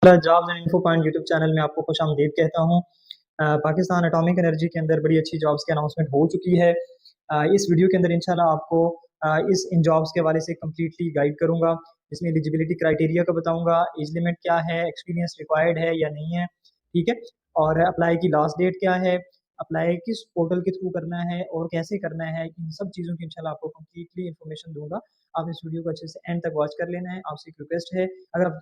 Jobs and info point YouTube channel में आपको खुशामदीद कहता हूँ। पाकिस्तान एटॉमिक एनर्जी के अंदर बड़ी अच्छी जॉब्स की अनाउंसमेंट हो चुकी है। इस वीडियो के अंदर इंशाल्लाह आपको इस इन जॉब्स के हवाले से कम्प्लीटली गाइड करूंगा। इसमें एलिजिबिलिटी क्राइटेरिया का बताऊंगा, एज लिमिट क्या है, एक्सपीरियंस रिक्वायर्ड है या नहीं है, ठीक है, और अप्लाई की लास्ट डेट क्या है, अप्लाई किस पोर्टल के थ्रू करना है और कैसे करना है, इन सब चीज़ों की इंशाल्लाह आपको कम्प्लीटली इन्फॉर्मेशन दूंगा। आप इस वीडियो को अच्छे से एंड तक वॉच कर लेना है। आपसे एक रिक्वेस्ट है, अगर आप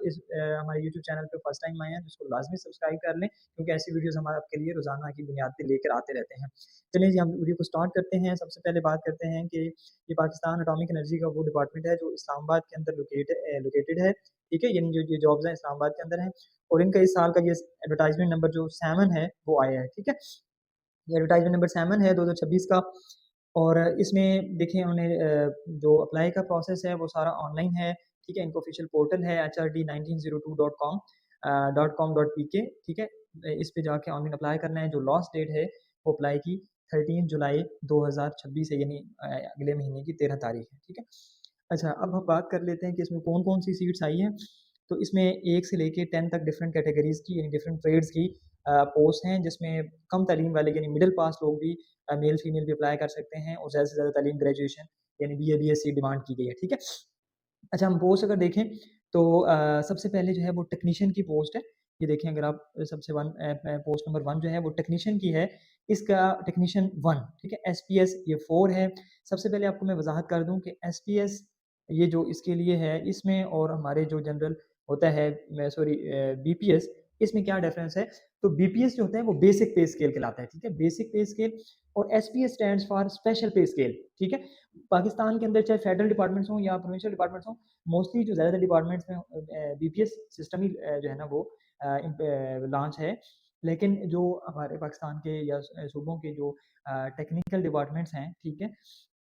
हमारे यूट्यूब चैनल पे फर्स्ट टाइम आए हैं तो इसको लाजमी सब्सक्राइब कर लें, क्योंकि ऐसी वीडियोस हम आपके लिए रोजाना की बुनियाद पे लेकर आते रहते हैं। चलिए जी, हम वीडियो को स्टार्ट करते हैं। सबसे पहले बात करते हैं कि ये पाकिस्तान एटॉमिक एनर्जी का वो डिपार्टमेंट है जो इस्लामाबाद के अंदर लोकेटेड है, ठीक है। यानी जो ये जॉब्स हैं इस्लामाबाद के अंदर हैं, और इनका इस साल का ये एडवर्टाइजमेंट नंबर जो 7 है वो आया है, ठीक है। ये एडवर्टाइजमेंट नंबर 7 है 2026 का। और इसमें देखिए उन्हें जो अप्लाई का प्रोसेस है वो सारा ऑनलाइन है, ठीक है। इनका ऑफिशियल पोर्टल है HRD1902.com.pk, ठीक है। इस पे जाके ऑनलाइन अप्लाई करना है। जो लास्ट डेट है वो अप्लाई की 13 जुलाई 2026 है, यानी अगले महीने की 13 तारीख है, ठीक है। अच्छा, अब हम बात कर लेते हैं कि इसमें कौन कौन सी सीट्स आई हैं। तो इसमें 1 से लेके 10 तक डिफरेंट कैटेगरीज की यानी डिफरेंट ट्रेड्स की पोस्ट हैं, जिसमें कम तालीम वाले यानी मिडिल पास लोग भी, मेल फीमेल भी अप्लाई कर सकते हैं, और ज़्यादा से ज़्यादा तालीम ग्रेजुएशन यानी BA BSc डिमांड की गई है, ठीक है। अच्छा, हम पोस्ट अगर देखें तो सबसे पहले जो है वो टेक्नीशियन की पोस्ट है। ये देखें, अगर आप सबसे पोस्ट नंबर 1 जो है वो टेक्नीशियन की है। इसका टेक्नीशियन 1, ठीक है। SPS ये 4 है। सबसे पहले आपको मैं वजाहत कर दूं कि SPS ये जो इसके लिए है, इसमें और हमारे जो जनरल होता है, सॉरी, BPS, इसमें क्या डिफरेंस है। तो BPS जो होता है वो बेसिक पे स्केल कहलाता है, ठीक है, बेसिक पे स्केल। और SPS स्टैंड्स फॉर स्पेशल पे स्केल, ठीक है। पाकिस्तान के अंदर चाहे फेडरल डिपार्टमेंट्स हों या प्रोविंशियल डिपार्टमेंट्स हों, मोस्टली जो ज़्यादातर डिपार्टमेंट्स में BPS सिस्टम ही जो है ना वो लॉन्च है। लेकिन जो हमारे पाकिस्तान के या सूबों के जो टेक्निकल डिपार्टमेंट्स हैं, ठीक है,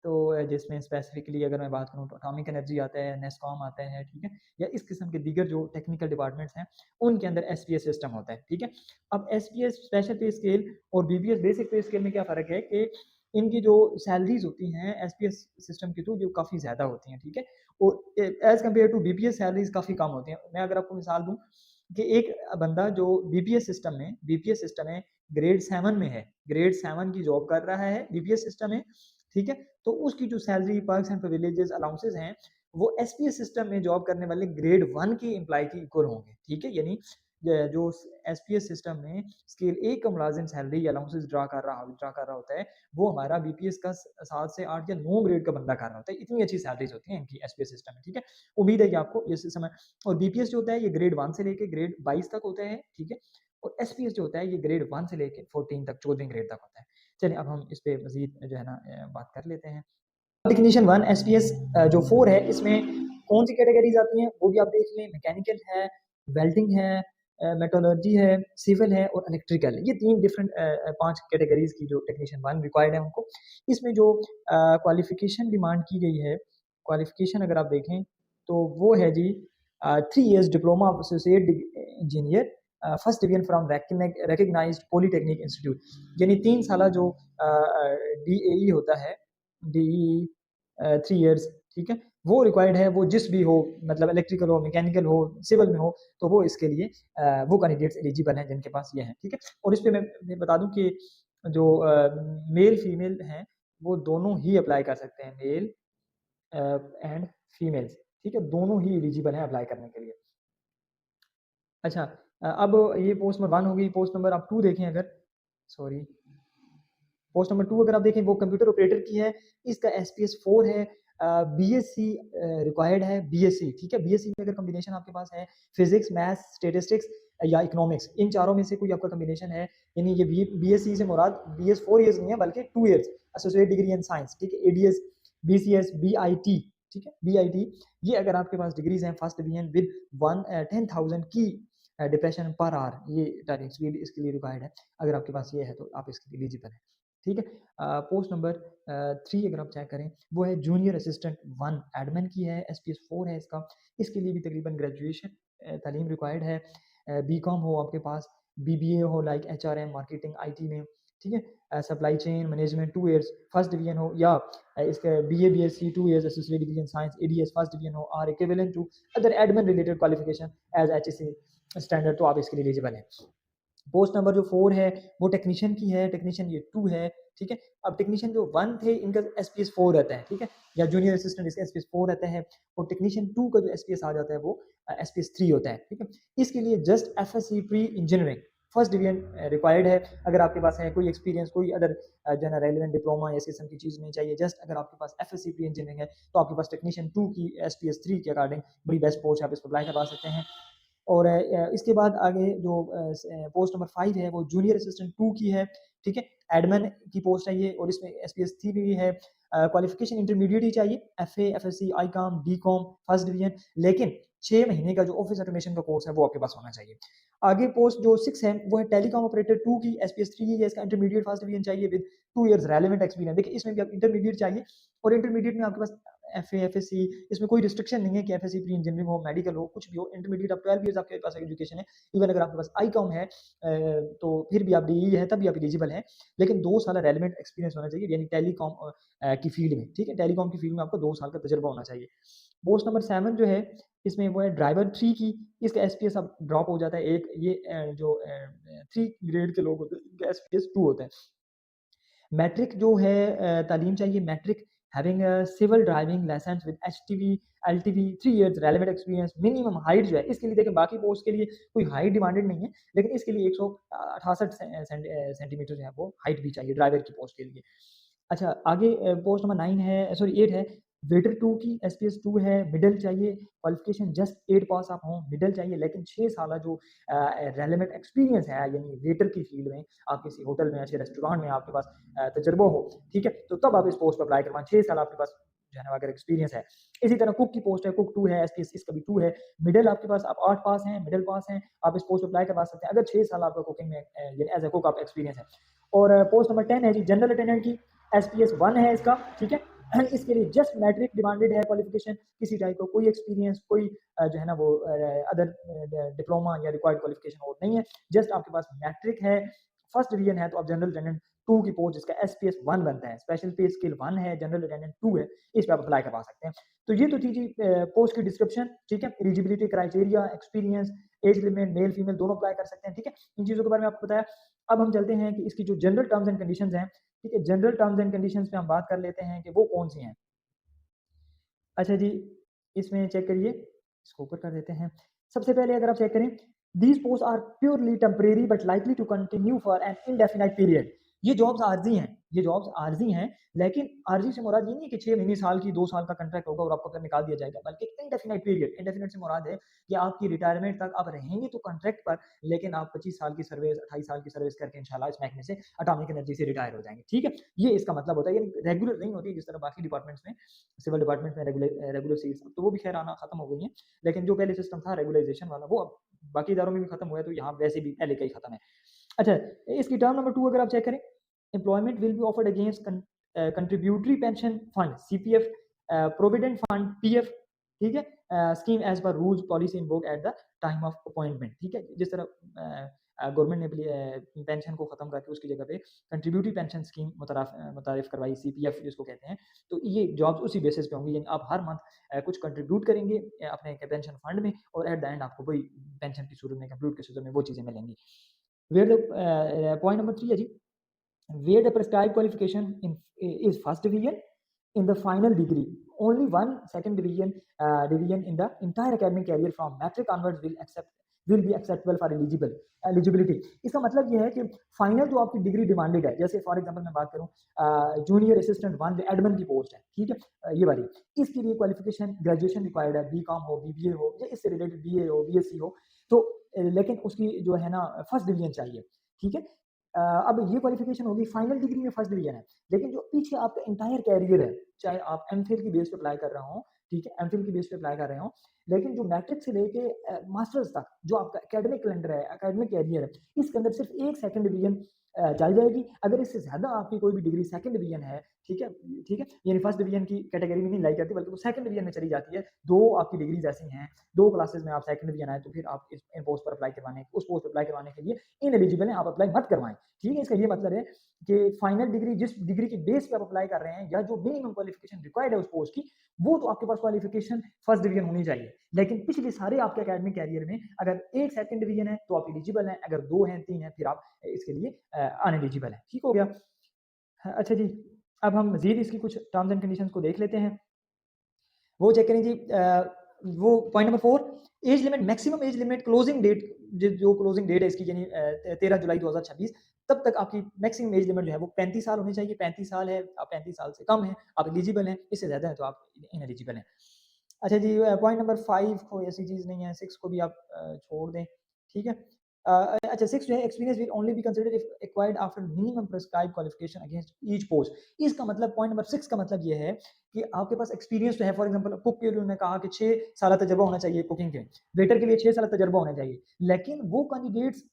तो जिसमें स्पेसिफिकली अगर मैं बात करूँ तो अटॉमिक एनर्जी आता है, नेस्कॉम आता है, ठीक है, या इस किस्म के दीगर जो टेक्निकल डिपार्टमेंट्स हैं उनके अंदर SPS सिस्टम होता है, ठीक है। अब SPS स्पेशल पे स्केल और BPS बेसिक पे स्केल में क्या फ़र्क है कि इनकी जो सैलरीज होती हैं SPS सिस्टम के थ्रू जो काफ़ी ज़्यादा होती हैं, ठीक है, और as compare to BPS salaries काफ़ी कम होती हैं। मैं अगर आपको मिसाल दूँ कि एक बंदा जो BPS सिस्टम में ग्रेड 7 में है, ग्रेड 7 की जॉब कर रहा है BPS सिस्टम में, ठीक है, तो उसकी जो salary, perks and privileges, allowances हैं वो SPS सिस्टम में जॉब करने वाले ग्रेड 1 की एम्प्लॉय की इक्वल होंगे, ठीक है। यानी जो SPS सिस्टम में स्केल 1 का मुलाजिम सैलरी या अलाउंसेस ड्रा कर रहा होता है, वो हमारा BPS का 7 से 8 या 9 ग्रेड का बंदा कर रहा होता है। इतनी अच्छी सैलरीज होती हैं इनकी SPS सिस्टम में, ठीक है। उम्मीद है कि आपको ये समय, और BPS जो होता है ये ग्रेड 1 से लेके ग्रेड 22 तक होता है, ठीक है, और SPS जो होता है ये ग्रेड 1 से लेके 14 तक, 14 ग्रेड तक होता है। चलिए, अब हम इस पे मजीद जो है ना बात कर लेते हैं। टेक्नीशियन 1 SPS जो 4 है, इसमें कौन सी कैटेगरीज आती हैं वो भी आप देख लें। मैकेनिकल है, वेल्डिंग है, मेटलर्जी है, सिविल है और इलेक्ट्रिकल है। ये 3 डिफरेंट 5 कैटेगरीज की जो टेक्नीशियन 1 रिक्वायर्ड है उनको। इसमें जो क्वालिफिकेशन डिमांड की गई है, क्वालिफिकेशन अगर आप देखें तो वो है जी 3 years diploma of associate engineer, first division from recognised polytechnic institute. यानी 3 साल जो DAE होता है, DE 3 इयर्स, ठीक है, वो रिक्वायर्ड है। वो जिस भी हो, मतलब इलेक्ट्रिकल हो, मैकेनिकल हो, सिविल में हो, तो वो इसके लिए वो कैंडिडेट्स एलिजिबल हैं जिनके पास ये है, ठीक है। और इस पे मैं बता दूं कि जो मेल फीमेल हैं वो दोनों ही अप्लाई कर सकते हैं, मेल एंड फीमेल्स, ठीक है, दोनों ही एलिजिबल हैं अप्लाई करने के लिए। अच्छा, अब ये पोस्ट नंबर 1 हो गई। पोस्ट नंबर आप 2 देखें, अगर, सॉरी, पोस्ट नंबर 2 अगर आप देखें वो कंप्यूटर ऑपरेटर की है। इसका SPS 4 है। BSc रिक्वायर्ड है, BSc, ठीक है। BSc में अगर कॉम्बिनेशन आपके पास है फिजिक्स, मैथ्स, स्टेटिस्टिक्स या इकोनॉमिक्स, इन चारों में से कोई आपका कॉम्बिनेशन है, यानी ये BSc से मुराद BS 4 इयर्स नहीं है बल्कि 2 years associate degree in science, ठीक है। ADS, BCS, BIT, ठीक है, BIT, ये अगर आपके पास डिग्रीज हैं फर्स्ट डिवीजन विद 10,000 की डिप्रेशन पर आवर, ये टाइपिंग स्पीड इसके लिए रिक्वायर्ड है। अगर आपके पास ये है तो आप इसके लिए एलिजिबल हैं, ठीक है। पोस्ट नंबर 3 अगर आप चेक करें वो है जूनियर असिस्टेंट 1 एडमिन की है, SPS 4 है इसका। इसके लिए भी तकरीबन ग्रेजुएशन तालीम रिक्वायर्ड है। BCom हो आपके पास, BBA हो लाइक HRM, मार्केटिंग, IT में, ठीक है। Supply chain management 2 years first division हो, या इसका BA BSc 2 years associate degree in science, ADS first division हो, or equivalent to other admin related qualification as HSC standard, तो आप इसके लिए एलिजिबल हैं। पोस्ट नंबर जो 4 है वो टेक्नीशियन की है, टेक्नीशियन ये 2 है, ठीक है। अब टेक्नीशियन जो 1 थे इनका एसपीएस 4 रहता है, ठीक है, या जूनियर असिस्टेंट इसका एसपीएस 4 रहता है, और टेक्नीशियन 2 का जो एसपीएस आ जाता है वो एसपीएस 3 होता है, ठीक है। इसके लिए just FSc pre engineering first division required है। अगर आपके पास है कोई एक्सपीरियंस, कोई अदर जो है ना रेलिवेंट डिप्लोमा या किस्म की चीज़ नहीं चाहिए, जस्ट अगर आपके पास एफएससी प्री इंजीनियरिंग है तो आपके पास टेक्नीशियन 2 की एसपीएस 3 के अकॉर्डिंग बड़ी बेस्ट पोस्ट आप इसको अप्लाई करवा सकते हैं। और इसके बाद आगे जो पोस्ट नंबर 5 है वो जूनियर असिस्टेंट 2 की है, ठीक है। एडमिन की पोस्ट है ये, और इसमें एसपीएस 3 भी है। क्वालिफिकेशन इंटरमीडिएट ही चाहिए, FA, FSc, ICom, BCom first division, लेकिन 6 महीने का जो ऑफिस ऑटोमेशन का कोर्स है वो आपके पास होना चाहिए। आगे पोस्ट जो 6 है वो है टेलीकॉम ऑपरेटर 2 की, एसपीएस 3 है, इसका इंटरमीडिएट फर्स्ट डिवीजन चाहिए विद 2 इयर्स रेलेवेंट एक्सपीरियंस। देखिए इसमें भी आप इंटरमीडिएट चाहिए, और इंटरमीडिएट में आपके पास एफए, एफएससी, इसमें कोई रिस्ट्रिक्शन नहीं है कि एफएससी प्री इंजीनियरिंग हो, मेडिकल हो, कुछ भी हो, इंटरमीडिएट आप 12 इयर्स आपके पास एजुकेशन है। इवन अगर आपके पास आईकॉम है तो फिर भी आप डीई है तब भी आप एलिजिबल हैं, लेकिन 2 साल रेलेवेंट एक्सपीरियंस होना चाहिए, यानी टेलीकॉम की फील्ड में, ठीक है। टेलीकॉम की फील्ड में आपको 2 साल का तजुर्बा होना चाहिए। पोस्ट नंबर 7 जो है इसमें वो है ड्राइवर 3 की, इसका एसपीएस अब ड्रॉप हो जाता है एक, ये जो 3 ग्रेड के लोग होते हैं इनका एसपीएस 2 होता है। मैट्रिक जो है तालीम चाहिए, matric having a civil driving licence with HTV, LTV, 3 years relevant experience. Minimum height जो है इसके लिए, देखिए बाकी पोस्ट के लिए कोई हाइट डिमांडेड नहीं है, लेकिन इसके लिए 168 सेंटीमीटर जो है वो हाइट भी चाहिए ड्राइवर की पोस्ट के लिए। अच्छा, आगे पोस्ट नंबर 9 है, सॉरी 8 है, वेटर 2 की एसपीएस 2 है, मिडल चाहिए, क्वालिफिकेशन जस्ट 8 पास आप हों, मिडल चाहिए, लेकिन 6 साल जो रेलेवेंट एक्सपीरियंस है, यानी वेटर की फील्ड में, आप किसी होटल में, अच्छे रेस्टोरेंट में आपके पास तजुर्बा हो, ठीक है, तो तब आप इस पोस्ट पर अप्लाई करवाएं। 6 साल आपके पास जो है ना अगर एक्सपीरियंस है। इसी तरह कुक की पोस्ट है, कुक 2 है, एसपीएस इसका भी 2 है, मिडल आपके पास, आप 8 पास हैं, मिडल पास हैं, आप इस पोस्ट पर अप्लाई करवा सकते हैं अगर 6 साल आपका कुकिंग में एज ए कुक आप एक्सपीरियंस है। और पोस्ट नंबर 10 है जी जनरल अटेंडेंट की, एसपीएस 1 है इसका, ठीक है। इसके लिए जस्ट मैट्रिक डिमांडेड है, क्वालिफिकेशन किसी टाइप का कोई एक्सपीरियंस, कोई जो है ना वो अदर डिप्लोमा या रिक्वायर्ड क्वालिफिकेशन और नहीं है, जस्ट आपके पास मैट्रिक है, फर्स्ट डिवीजन है, तो आप जनरल अटेंडेंट 2 की पोस्ट जिसका एसपीएस 1 बनता है, स्पेशल पे स्केल 1 है, जनरल अटेंडेंट 2 है, इस पे आप अप्लाई करवा सकते हैं। तो ये तो थी जी पोस्ट की डिस्क्रिप्शन, ठीक है। Eligibility criteria, experience, age limit, male female दोनों अप्लाई कर सकते हैं, ठीक है। इन चीज़ों के बारे में आपको बताया। अब हम चलते हैं कि इसकी जो जनरल टर्म्स एंड कंडीशंस हैं, ठीक है, जनरल टर्म्स एंड कंडीशंस पे हम बात कर लेते हैं कि वो कौन सी हैं। अच्छा जी, इसमें चेक करिए, इसको ऊपर कर देते हैं। सबसे पहले अगर आप चेक करें, these post are purely temporary but likely to continue for an indefinite period. ये जॉब्स आर्जी हैं, ये जॉब्स आर्जी हैं, लेकिन आर्जी से मुराद ये नहीं है कि 6 महीने, साल की, 2 साल का कॉन्ट्रैक्ट होगा और आपको फिर निकाल दिया जाएगा, बल्कि इनडेफिनाइट पीरियड। इनडेफिनाइट से मुराद है कि आपकी रिटायरमेंट तक आप रहेंगे तो कॉन्ट्रैक्ट पर, लेकिन आप 25 साल की सर्विस, 28 साल की सर्विस करके इंशाल्लाह इस महकमे से एटॉमिक एनर्जी से रिटायर हो जाएंगे, ठीक है। ये इसका मतलब होता है, यानी रेगुलर नहीं होती जिस तरह बाकी डिपार्टमेंट्स में, सिविल डिपार्टमेंट में रेगुलर सीट्स, तो वो भी खैर आना खत्म हो गई हैं, लेकिन जो पहले सिस्टम था रेगुलराइजेशन वाला वो अब बाकी इदारों में भी खत्म हुआ है, तो यहाँ वैसे भी पहले का ही खत्म है। अच्छा, इसकी टर्म नंबर 2 अगर आप चेक करें, employment will be offered against contributory pension fund, CPF, provident fund, PF, ठीक है, scheme as per rules policy invoked at the time of appointment, ठीक है। जिस तरह गवर्नमेंट ने पेंशन को खत्म करके उसकी जगह पे कंट्रीब्यूटरी पेंशन स्कीम मुतारिफ करवाई, सीपीएफ जिसको कहते हैं, तो ये जॉब्स उसी बेसिस पे होंगी, यानी आप हर मंथ कुछ कंट्रीब्यूट करेंगे अपने पेंशन फंड में, और एट द एंड आपको वही पेंशन की सूरत में, कंप्यूट की सूरत में वो चीज़ें मिलेंगी। वेयर द पॉइंट नंबर 3 है जी, where the prescribed qualification is first division in the final degree. Only one second division in the entire academic career from matric onwards will be acceptable for eligibility. इसका मतलब ये है कि final जो आपकी degree demanded है, जैसे for example मैं बात करूं जूनियर असिस्टेंट 1 जो एडमिन की पोस्ट है, ठीक है, ये वाली, इसके लिए क्वालिफिकेशन ग्रेजुएशन रिक्वायर्ड है, बीकॉम हो, बीबीए हो, या इससे रिलेटेड बीए हो, बीएससी हो, तो लेकिन उसकी जो है ना फर्स्ट डिवीजन चाहिए, ठीक है। अब ये क्वालिफिकेशन होगी, फाइनल डिग्री में फर्स्ट डिवीजन है, लेकिन जो पीछे आपका इंटायर कैरियर है, चाहे आप एमफिल की बेस पे अप्लाई कर रहा हो, ठीक है, एमफिल की बेस पे अप्लाई कर रहे हो, लेकिन जो मैट्रिक से लेके मास्टर्स तक जो आपका एकेडमिक कैलेंडर है, एकेडमिक कैरियर है, इसके अंदर सिर्फ एक सेकंड डिवीजन चल जाएगी। अगर इससे ज़्यादा आपकी कोई भी डिग्री सेकंड डिवीज़न है, ठीक है, ठीक है, यानी फर्स्ट डिवीज़न की कैटेगरी में नहीं लाई जाती बल्कि वो सेकंड डिवीज़न में चली जाती है। 2 आपकी डिग्रीज़ ऐसी हैं, 2 क्लासेस में आप सेकंड डिवीज़न आए तो फिर आप इस इन पोस्ट पर अप्लाई करवाने उस पोस्ट पर अप्लाई करवाने के लिए इनएलिजिबल हैं, आप अप्लाई मत करवाएँ। ठीक है? इसका ये मतलब है कि फाइनल डिग्री जिस डिग्री के बेस पे आप अप्लाई कर रहे हैं या जो मिनिमम क्वालिफ़िकेशन रिक्वायर्ड है उस पोस्ट की, वो तो आपके पास क्वालिफ़िकेशन फर्स्ट डिवीज़न होनी चाहिए। लेकिन पिछले सारे आपके एकेडमिक कैरियर में अगर 1 सेकंड डिवीज़न है तो आप एलिजिबल हैं, अगर 2 हैं, 3 हैं फिर आप इसके लिए अनएलिजिबल हैं। ठीक हो गया? अच्छा जी, अब हम मज़ीद इसकी कुछ टर्म्स एंड कंडीशंस को देख लेते हैं। वो चेक करें जी वो point number 4 age limit maximum age limit closing date जो क्लोजिंग डेट है इसकी यानी 13 जुलाई 2026 तब तक आपकी मैक्सिमम एज लिमिट जो है वो 35 साल होनी चाहिए। 35 साल है, आप 35 साल से कम हैं, आप एलिजिबल हैं, इससे ज़्यादा है तो आप इनएलिजिबल हैं। अच्छा जी पॉइंट नंबर 5 कोई ऐसी चीज़ नहीं है, 6 को भी आप छोड़ दें, ठीक है? अच्छा 6 जो है experience will only be considered if acquired after minimum prescribed qualification against each post. इसका मतलब पॉइंट नंबर 6 का मतलब ये है कि आपके पास एक्सपीरियंस जो है फॉर एग्जांपल कुक के लिए उन्होंने कहा कि 6 साल तजुर्बा होना चाहिए कुकिंग के, वेटर के लिए 6 साल तजुर्बा होना चाहिए। लेकिन वो कैंडिडेट्स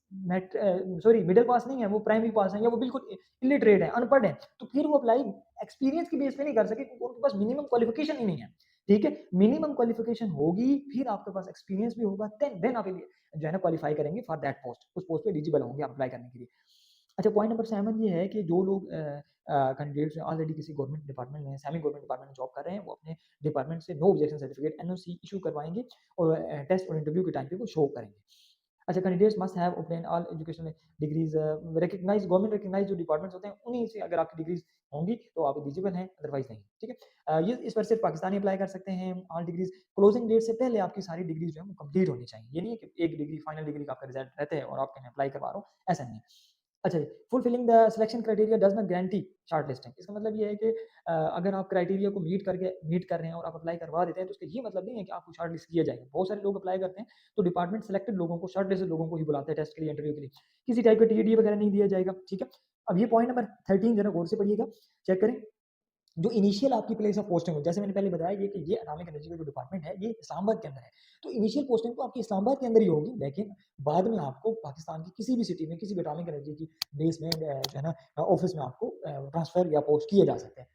मिडल पास नहीं है, वो प्राइमरी पास हैं या वो बिल्कुल इलिटरेट हैं, अनपढ़ हैं, तो फिर वो अप्लाई एक्सपीरियंस की बेस पे नहीं कर सके क्योंकि उनके पास मिनिमम क्वालिफिकेशन ही नहीं है। ठीक है? मिनिमम क्वालिफिकेशन होगी, फिर आपके पास एक्सपीरियंस भी होगा, देन आप जो है ना क्वालिफाई करेंगे फॉर दैट पोस्ट, उस पोस्ट पे एलिजिबल होंगे आप अप्लाई करने के लिए। अच्छा पॉइंट नंबर 7 ये है कि जो लोग कैंडिडेट्स ऑलरेडी किसी गवर्नमेंट डिपार्टमेंट में, सेमी गवर्नमेंट डिपार्टमेंट में जॉब कर रहे हैं, वो अपने डिपार्टमेंट से no objection certificate NOC issue करवाएँगे और टेस्ट और इंटरव्यू के टाइम पे वो शो करेंगे। अच्छा candidates must have obtained all educational degrees recognised government recognised जो डिपार्टमेंट्स होते हैं उन्हीं से अगर आपकी डिग्रीज होंगी तो आप एलिजिबल हैं अदरवाइज नहीं। ठीक है? ये इस पर सिर्फ पाकिस्तानी अप्लाई कर सकते हैं ऑल डिग्रीज क्लोजिंग डेट से पहले आपकी सारी डिग्रीज जो है वो कंप्लीट होनी चाहिए। ये नहीं है कि एक डिग्री फाइनल डिग्री का आपका रिजल्ट रहता है और आप कहीं अप्लाई करवा रहा हूँ, ऐसा नहीं है। अच्छा जी, fulfilling the selection criteria does not guarantee shortlisting. इसका मतलब ये है कि अगर आप क्राइटेरिया को मीट कर रहे हैं और आप अप्लाई करवा देते हैं, तो उसका ये मतलब नहीं है कि आपको शॉर्टलिस्ट किया जाएगा। बहुत सारे लोग अप्लाई करते हैं, तो डिपार्टमेंट सेलेक्टेड लोगों को, शॉर्टलिस्टेड लोगों को ही बुलाते हैं टेस्ट के लिए, इंटरव्यू के लिए। किसी टाइप का टीडी वगैरह नहीं दिया जाएगा, ठीक है? अब ये पॉइंट नंबर 13 ज़रा गौर से पढ़िएगा, चेक करें। जो इनिशियल आपकी प्लेस ऑफ पोस्टिंग हो, जैसे मैंने पहले बताया ये कि ये एटॉमिक एनर्जी का जो डिपार्टमेंट है, ये इस्लामाबाद के अंदर है। तो इनिशियल पोस्टिंग तो आपकी इस्लामाबाद के अंदर ही होगी, लेकिन बाद में आपको पाकिस्तान की किसी भी सिटी में, किसी भी एटॉमिक एनर्जी की बेस में जो है ना ऑफिस में आपको ट्रांसफ़र या पोस्ट किए जा सकते हैं।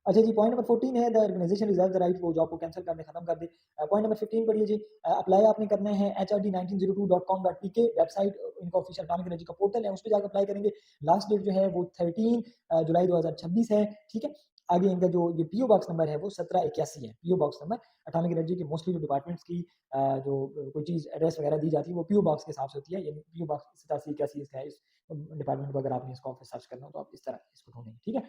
अच्छा जी, पॉइंट नंबर 14 है the organisation reserve the right वो जॉब को कैंसल कर दे, खत्म कर दे। पॉइंट नंबर 15 पढ़िए जी। अप्लाई आपने करना है hrd1902.com.pk वेबसाइट इनका ऑफिशियल एटॉमिक एनर्जी का पोर्टल है, उस पे जाकर अप्लाई करेंगे। लास्ट डेट जो है वो 13 जुलाई 2026 है, ठीक है? आगे इनका जो ये पीओ बॉक्स नंबर है वो 1781 है। PO box number atomic energy की मोस्टली जो डिपार्टमेंट्स की जो कोई चीज़ एड्रेस वगैरह दी जाती है वो पीओ बॉक्स के हिसाब से होती है। यानी पीओ बॉक्स 8781 इसका है। इस डिपार्टमेंट को अगर आपने इसका ऑफिस सर्च करना हो तो आप इस तरह इसको ढूँढेंगे, ठीक है?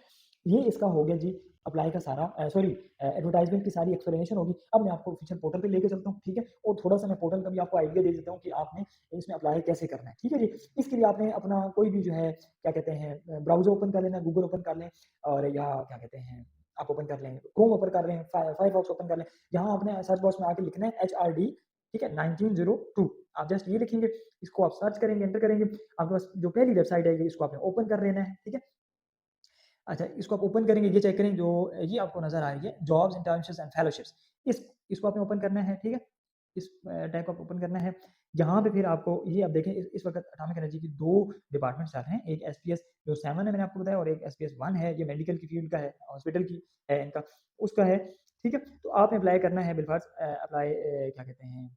ये इसका हो गया जी अप्लाई का सारा सॉरी एडवर्टाइजमेंट की सारी एक्सप्लेनेशन होगी। अब मैं आपको ऑफिशियल पोर्टल पे लेके चलता हूँ, ठीक है? और थोड़ा-सा मैं पोर्टल का भी आपको आइडिया दे देता हूँ कि आपने इसमें अप्लाई कैसे करना है, ठीक है जी? इसके लिए आपने अपना कोई भी जो है क्या कहते हैं ब्राउज़र ओपन कर लेना, गूगल ओपन कर लें और या क्या कहते हैं आप ओपन कर लें, क्रोम ओपन कर लें, फायरफॉक्स ओपन कर लें। यहाँ आपने सर्च बॉक्स में आके लिखना है एचआरडी ठीक है 1902 आप जस्ट ये लिखेंगे, इसको आप सर्च करेंगे, एंटर करेंगे, आपके पास जो पहली वेबसाइट आएगी इसको आपने ओपन कर लेना है, ठीक है? अच्छा, इसको आप ओपन करेंगे, ये चेक करें जो ये आपको नज़र आ रही है जॉब्स, इंटर्नशिप्स एंड फेलोशिप्स इसको आपने ओपन करना है, ठीक है? इस टैब को आप ओपन करना है। यहाँ पे फिर आपको ये आप देखें इस वक़्त एटॉमिक एनर्जी की 2 डिपार्टमेंट्स चल रहे हैं, एक एसपीएस जो 7 है मैंने आपको बताया और एक एसपीएस 1 है, ये मेडिकल की फील्ड का है, हॉस्पिटल की है इनका, उसका है, ठीक है? तो आपने अप्लाई करना है बिलफ़र्ज़ क्या कहते हैं,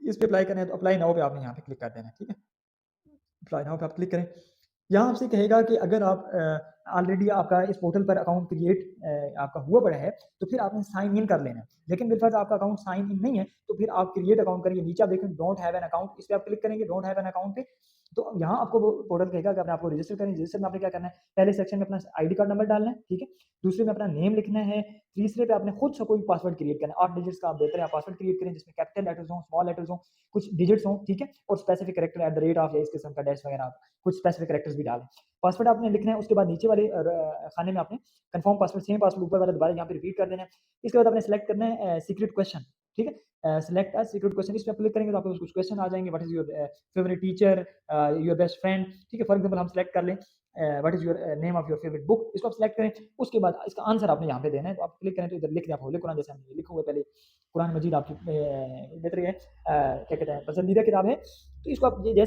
इस पे अप्लाई करना है तो अप्लाई नाउ पे आपने यहाँ पे क्लिक कर देना है, ठीक है? अप्लाई नाउ पे आप क्लिक करें। यहाँ आपसे कहेगा कि अगर आप ऑलरेडी आपका इस पोर्टल पर अकाउंट क्रिएट आपका हुआ पड़ा है, तो फिर आपने साइन इन कर लेना है। लेकिन बिलफ़र्ज़ आपका अकाउंट साइन इन नहीं है, तो फिर आप क्रिएट अकाउंट करिए। नीचे आप देखें डोंट हैव एन अकाउंट, इस पे आप क्लिक करेंगे डोंट हैव एन अकाउंट पे, तो यहाँ आपको वो पोर्टल कहेगा कि अपने आप को रजिस्टर करें। रजिस्टर में आपने क्या करना है, पहले सेक्शन में अपना आईडी कार्ड नंबर डालना है, ठीक है? दूसरे में अपना नेम लिखना है, तीसरे पे आपने खुद से कोई पासवर्ड क्रिएट करना है। 8 डिजिट्स का आप बेहतर है आप पासवर्ड क्रिएट करें जिसमें कैपिटल लेटर्स हों, स्मॉल लेटर्स हों, कुछ डिजिट्स हों, ठीक है? और specific character at the rate of या इस किस्म का डैश वगैरह आप कुछ स्पेसिफिक कैरेक्टर्स भी डालें। पासवर्ड आपने लिखना है, उसके बाद नीचे वाले खाने में आपने कन्फर्म पासवर्ड सेम पासवर्ड ऊपर वाला दोबारा यहाँ पे रिपीट कर देना है। इसके बाद आपने सेलेक्ट करना है सीक्रेट क्वेश्चन, ठीक है? सेलेक्ट एज़ सीक्रेट क्वेश्चन इस पे आप क्लिक करेंगे तो आपके पास कुछ क्वेश्चन आ जाएँगे। What is your favourite teacher, your best friend, ठीक है? फॉर एग्ज़ाम्पल हम सेलेक्ट कर लें what is your name of your favourite book, इसको आप सेलेक्ट करें। उसके बाद इसका आंसर आपने यहाँ पे देना है, तो आप क्लिक करें तो इधर लिख दें आप होले कुरान, जैसे हमने लिखा हुआ है पहले कुरान मजीद आपकी बेहतर है क्या कहते हैं पसंदीदा किताब है, तो इसको आप ये जैसे